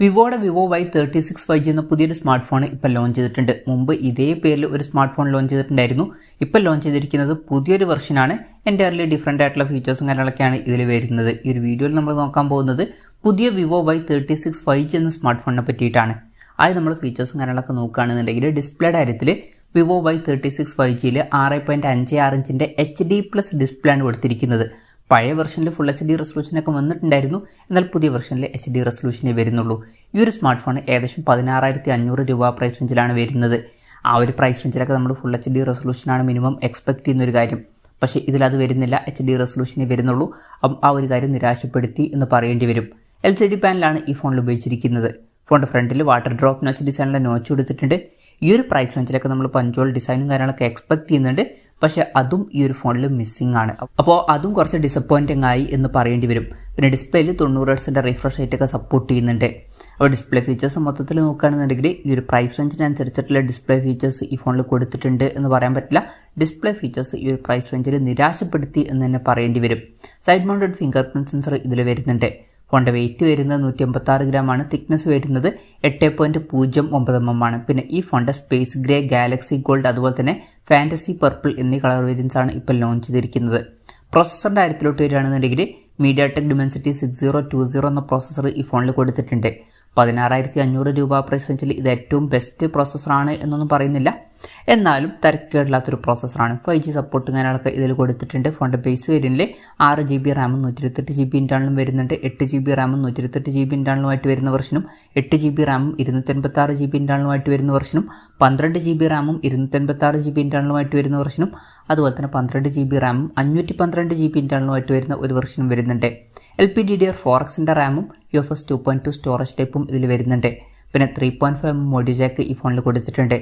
വിവോയുടെ Vivo Y36 5G എന്ന പുതിയൊരു smart phone ഇപ്പോൾ ലോഞ്ച് ചെയ്തിട്ടുണ്ട്. മുമ്പ് ഇതേ പേരിൽ ഒരു സ്മാർട്ട് ഫോൺ ലോഞ്ച് ചെയ്തിട്ടുണ്ടായിരുന്നു. ഇപ്പോൾ ലോഞ്ച് ചെയ്തിരിക്കുന്നത് പുതിയൊരു വെർഷനാണ്. എൻ്റയർലി ഡിഫറൻ്റ് ആയിട്ടുള്ള ഫീച്ചേഴ്സും കാര്യങ്ങളൊക്കെയാണ് ഇതിൽ വരുന്നത്. ഈ ഒരു വീഡിയോയിൽ നമ്മൾ നോക്കാൻ പോകുന്നത് പുതിയ Vivo Y36 5G എന്ന സ്മാർട്ട് ഫോണിനെ പറ്റിയിട്ടാണ്. ആദ്യം നമ്മൾ ഫീച്ചേഴ്സും കാര്യങ്ങളൊക്കെ നോക്കുകയാണെന്നുണ്ടെങ്കിൽ ഡിസ്പ്ലേയുടെ കാര്യത്തിൽ Vivo Y36 5Gയിൽ 6.56 ഇഞ്ചിൻ്റെ HD+ ഡിസ്പ്ലേ ആണ് കൊടുത്തിരിക്കുന്നത്. പഴയ വെർഷനിൽ ഫുൾ HD റെസൊല്യൂഷനൊക്കെ വന്നിട്ടുണ്ടായിരുന്നു. എന്നാൽ പുതിയ വെർഷനിൽ HD റെസൊല്യൂഷനേ വരുന്നുള്ളൂ. ഈ ഒരു സ്മാർട്ട് ഫോൺ ഏകദേശം 16,500 രൂപ പ്രൈസ് റേഞ്ചിലാണ് വരുന്നത്. ആ ഒരു പ്രൈസ് റേഞ്ചിലൊക്കെ നമ്മൾ ഫുൾ HD റെസൊല്യൂഷനാണ് മിനിമം എക്സ്പെക്ട് ചെയ്യുന്നൊരു കാര്യം. പക്ഷേ ഇതിലത് വരുന്നില്ല, HD റെസൊല്യൂഷനേ വരുന്നുള്ളൂ. അപ്പം ആ ഒരു കാര്യം നിരാശപ്പെടുത്തി എന്ന് പറയേണ്ടി വരും. LCD പാനലാണ് ഈ ഫോണിൽ ഉപയോഗിച്ചിരിക്കുന്നത്. ഫോണിൻ്റെ ഫ്രണ്ടിൽ വാട്ടർ ഡ്രോപ്പ് നോച്ച് ഡിസൈനിലെ നോച്ച് കൊടുത്തിട്ടുണ്ട്. ഈ ഒരു പ്രൈസ് റേഞ്ചിലൊക്കെ നമ്മൾ പഞ്ചോൾ ഡിസൈനും കാര്യങ്ങളൊക്കെ എക്സ്പെക്ട് ചെയ്യുന്നുണ്ട്. പക്ഷേ അതും ഈ ഒരു ഫോണിൽ മിസ്സിംഗ് ആണ്. അപ്പോൾ അതും കുറച്ച് ഡിസപ്പോയിൻറ്റിംഗ് ആയി എന്ന് പറയേണ്ടി വരും. പിന്നെ ഡിസ്പ്ലേയിൽ 90 Hz റിഫ്രഷ് റേറ്റ് ഒക്കെ സപ്പോർട്ട് ചെയ്യുന്നുണ്ട്. അപ്പോൾ ഡിസ്പ്ലേ ഫീച്ചേഴ്സ് മൊത്തത്തിൽ നോക്കുകയാണെന്നുണ്ടെങ്കിൽ ഈ ഒരു പ്രൈസ് റേഞ്ചിനനുസരിച്ചിട്ടുള്ള ഡിസ്പ്ലേ ഫീച്ചേഴ്സ് ഈ ഫോണിൽ കൊടുത്തിട്ടുണ്ട് എന്ന് പറയാൻ പറ്റില്ല. ഡിസ്പ്ലേ ഫീച്ചേഴ്സ് ഈ ഒരു പ്രൈസ് റേഞ്ചിൽ നിരാശപ്പെടുത്തി എന്ന് തന്നെ പറയേണ്ടി വരും. Side mounted finger print sensor ഇതിൽ വരുന്നുണ്ട്. ഫോണിൻ്റെ വെയിറ്റ് വരുന്നത് 186 ഗ്രാമാണ്. തിക്നെസ് വരുന്നത് 8.09 mm ആണ്. പിന്നെ ഈ ഫോണിൻ്റെ സ്പേസ് ഗ്രേ, ഗാലക്സി ഗോൾഡ്, അതുപോലെ തന്നെ ഫാൻറ്റസി പർപ്പിൾ എന്നീ കളർ വേരിയൻസ് ആണ് ഇപ്പോൾ ലോഞ്ച് ചെയ്തിരിക്കുന്നത്. പ്രോസസ്സറിൻ്റെ കാര്യത്തിലോട്ട് വരികയാണെന്നുണ്ടെങ്കിൽ mediatek dimensity 6020 എന്ന പ്രോസസ്സർ ഈ ഫോണിൽ കൊടുത്തിട്ടുണ്ട്. 16,500 രൂപ പ്രൈസ് റേഞ്ചിൽ ഇത് ഏറ്റവും ബെസ്റ്റ് പ്രോസസ്സറാണ് എന്നൊന്നും പറയുന്നില്ല. എന്നാലും തരക്കേടില്ലാത്തൊരു പ്രോസസ്സറാണ്. 5G സപ്പോർട്ട് കാര്യങ്ങളൊക്കെ ഇതിൽ കൊടുത്തിട്ടുണ്ട്. ഫോണിൻ്റെ ബേസ് വേരിയൻറ്റിൽ 6GB റാമും 128GB ഇൻറ്റേർണലും വരുന്നുണ്ട്. 8GB റാമും 128GB ഇൻറ്റേർണലുമായിട്ട് വരുന്ന വെർഷനും 8GB റാമും 256GB ഇൻറ്റേർണലുമായിട്ട് വരുന്ന വെർഷനും 12GB റാമും 256GB ഇൻറ്റേർണലുമായിട്ട് വരുന്ന വെർഷനും അതുപോലെ തന്നെ 12GB റാമും 512GB ഇൻറ്റേർണലുമായിട്ട് വരുന്ന ഒരു വെർഷനും വരുന്നുണ്ട്. LPDDR4Xൻ്റെ റാമും UFS 2.2 സ്റ്റോറേജ് ടൈപ്പും ഇതിൽ വരുന്നുണ്ട്. പിന്നെ 3.5mm മോഡി ജാക്ക് ഈ ഫോണിൽ കൊടുത്തിട്ടുണ്ട്.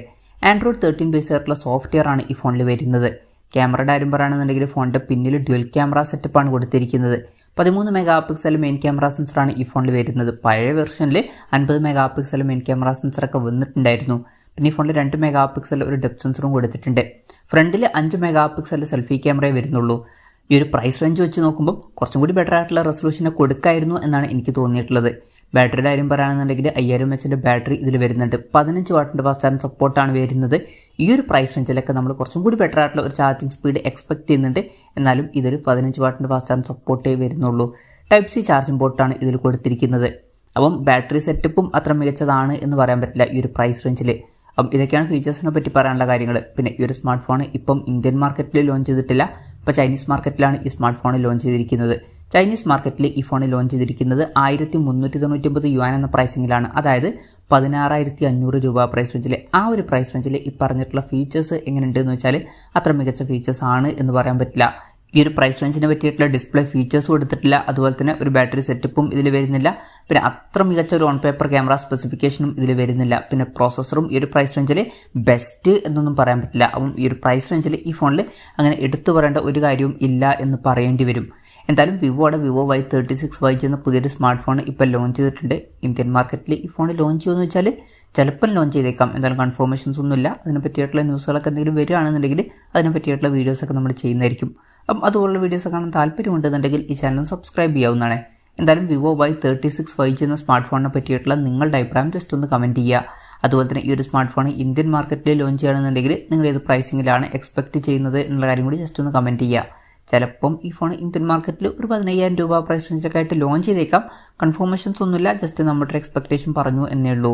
Android 13 ബേസ് ആയിട്ടുള്ള സോഫ്റ്റ്വെയർ ആണ് ഈ ഫോണിൽ വരുന്നത്. ക്യാമറയുടെ കാര്യം പറയുകയാണെന്നുണ്ടെങ്കിൽ ഫോണിൻ്റെ പിന്നിൽ ഡ്യുവൽ ക്യാമറ സെറ്റപ്പാണ് കൊടുത്തിരിക്കുന്നത്. 13 MP മെയിൻ ക്യാമറ സെൻസറാണ് ഈ ഫോണിൽ വരുന്നത്. പഴയ വെർഷനിൽ 50 MP മെയിൻ ക്യാമറ സെൻസറൊക്കെ വന്നിട്ടുണ്ടായിരുന്നു. പിന്നെ ഈ ഫോണിൽ 2 MP ഒരു ഡെപ്ത് സെൻസറും കൊടുത്തിട്ടുണ്ട്. ഫ്രണ്ടിൽ 5 MP സെൽഫി ക്യാമറയെ വരുന്നുള്ളൂ. ഈ ഒരു പ്രൈസ് റേഞ്ച് വെച്ച് നോക്കുമ്പോൾ കുറച്ചും കൂടി ബെറ്റർ ആയിട്ടുള്ള റെസൊല്യൂഷനെ കൊടുക്കായിരുന്നു എന്നാണ് എനിക്ക് തോന്നിയിട്ടുള്ളത്. ബാറ്ററിയുടെ കാര്യം പറയുകയാണെന്നുണ്ടെങ്കിൽ 5000 mAh ബാറ്ററി ഇതിൽ വരുന്നുണ്ട്. 15 വാട്ടിൻ്റെ ഫാസ്റ്റ് ചാർജിങ് സപ്പോർട്ടാണ് വരുന്നത്. ഈ ഒരു പ്രൈസ് റേഞ്ചിലൊക്കെ നമ്മൾ കുറച്ചും കൂടി ബെറ്റർ ആയിട്ടുള്ള ഒരു ചാർജിങ് സ്പീഡ് എക്സ്പെക്ട് ചെയ്യുന്നുണ്ട്. എന്നാലും ഇതിൽ 15 വാട്ടിൻ്റെ ഫാസ്റ്റ് ചാർജിങ് സപ്പോർട്ടേ വരുന്നുള്ളൂ. Type-C ചാർജിങ് പോർട്ടാണ് ഇതിൽ കൊടുത്തിരിക്കുന്നത്. അപ്പം ബാറ്ററി സെറ്റപ്പും അത്ര മികച്ചതാണ് എന്ന് പറയാൻ പറ്റില്ല ഈ ഒരു പ്രൈസ് റേഞ്ചിൽ. അപ്പം ഇതൊക്കെയാണ് ഫീച്ചേഴ്സിനെ പറ്റി പറയാനുള്ള കാര്യങ്ങൾ. പിന്നെ ഈ ഒരു സ്മാർട്ട് ഫോൺ ഇപ്പം ഇന്ത്യൻ മാർക്കറ്റിൽ ലോഞ്ച് ചെയ്തിട്ടില്ല. ഇപ്പോൾ ചൈനീസ് മാർക്കറ്റിലാണ് ഈ സ്മാർട്ട് ഫോൺ ലോഞ്ച് ചെയ്തിരിക്കുന്നത്. ചൈനീസ് മാർക്കറ്റിൽ ഈ ഫോൺ ലോഞ്ച് ചെയ്തിരിക്കുന്നത് 1399 യുവാൻ എന്ന പ്രൈസിങ്ങിലാണ്. അതായത് 16,500 രൂപ പ്രൈസ് റേഞ്ചിൽ. ആ ഒരു പ്രൈസ് റേഞ്ചിൽ ഈ പറഞ്ഞിട്ടുള്ള ഫീച്ചേഴ്സ് എങ്ങനെയുണ്ടെന്ന് വെച്ചാൽ അത്ര മികച്ച ഫീച്ചേഴ്സ് ആണ് എന്ന് പറയാൻ പറ്റില്ല. ഈ ഒരു പ്രൈസ് റേഞ്ചിനെ പറ്റിയിട്ടുള്ള ഡിസ്പ്ലേ ഫീച്ചേഴ്സ് കൊടുത്തിട്ടില്ല. അതുപോലെ തന്നെ ഒരു ബാറ്ററി സെറ്റപ്പും ഇതിൽ വരുന്നില്ല. പിന്നെ അത്ര മികച്ച ഒരു ഓൺ പേപ്പർ ക്യാമറ സ്പെസിഫിക്കേഷനും ഇതിൽ വരുന്നില്ല. പിന്നെ പ്രോസസ്സറും ഈ ഒരു പ്രൈസ് റേഞ്ചിൽ ബെസ്റ്റ് എന്നൊന്നും പറയാൻ പറ്റില്ല. അപ്പം ഈ ഒരു പ്രൈസ് റേഞ്ചിൽ ഈ ഫോണിൽ അങ്ങനെ എടുത്തു പറയേണ്ട ഒരു കാര്യവും ഇല്ല എന്ന് പറയേണ്ടി വരും. എന്തായാലും വിവോയുടെ Vivo Y36 5G എന്ന പുതിയൊരു സ്മാർട്ട് ഫോൺ ഇപ്പോൾ ലോഞ്ച് ചെയ്തിട്ടുണ്ട്. ഇന്ത്യൻ മാർക്കറ്റിൽ ഈ ഫോൺ ലോഞ്ച് ചെയ്യുമെന്ന് വെച്ചാൽ ചിലപ്പം ലോഞ്ച് ചെയ്തേക്കാം. എന്തായാലും കൺഫർമേഷൻസ് ഒന്നുമില്ല. അതിനെ പറ്റിയിട്ടുള്ള ന്യൂസുകളൊക്കെ എന്തെങ്കിലും വരികയാണെന്നുണ്ടെങ്കിൽ അതിനെ പറ്റിയിട്ടുള്ള വീഡിയോസൊക്കെ നമ്മൾ ചെയ്യുന്നതായിരിക്കും. അപ്പം അതുപോലുള്ള വീഡിയോസ് കാണാൻ താല്പര്യമുണ്ടെന്നുണ്ടെങ്കിൽ ഈ ചാനൽ സബ്സ്ക്രൈബ് ചെയ്യാവുന്നതാണ്. എന്തായാലും Vivo Y36 5G എന്ന സ്മാർട്ട് ഫോണിനെ പറ്റിയിട്ടുള്ള നിങ്ങളുടെ അഭിപ്രായം ജസ്റ്റ് ഒന്ന് കമൻറ്റ് ചെയ്യുക. അതുപോലെ തന്നെ ഈ ഒരു സ്മാർട്ട് ഫോൺ ഇന്ത്യൻ മാർക്കറ്റിൽ ലോഞ്ച് ചെയ്യുകയാണെന്നുണ്ടെങ്കിൽ നിങ്ങൾ ഏത് പ്രൈസിങ്ങിലാണ് എക്സ്പെക്റ്റ് ചെയ്യുന്നത് എന്നുള്ള കാര്യം കൂടി ജസ്റ്റ് ഒന്ന് കമൻറ്റ് ചെയ്യുക. ചിലപ്പം ഈ ഫോൺ ഇന്ത്യൻ മാർക്കറ്റിൽ ഒരു 15,000 രൂപ പ്രൈസ് റേഞ്ചൊക്കെ ആയിട്ട് ലോഞ്ച് ചെയ്തേക്കാം. കൺഫർമേഷൻസ് ഒന്നുമില്ല, ജസ്റ്റ് നമ്മുടെ എക്സ്പെക്റ്റേഷൻ പറഞ്ഞു എന്നേ ഉള്ളൂ.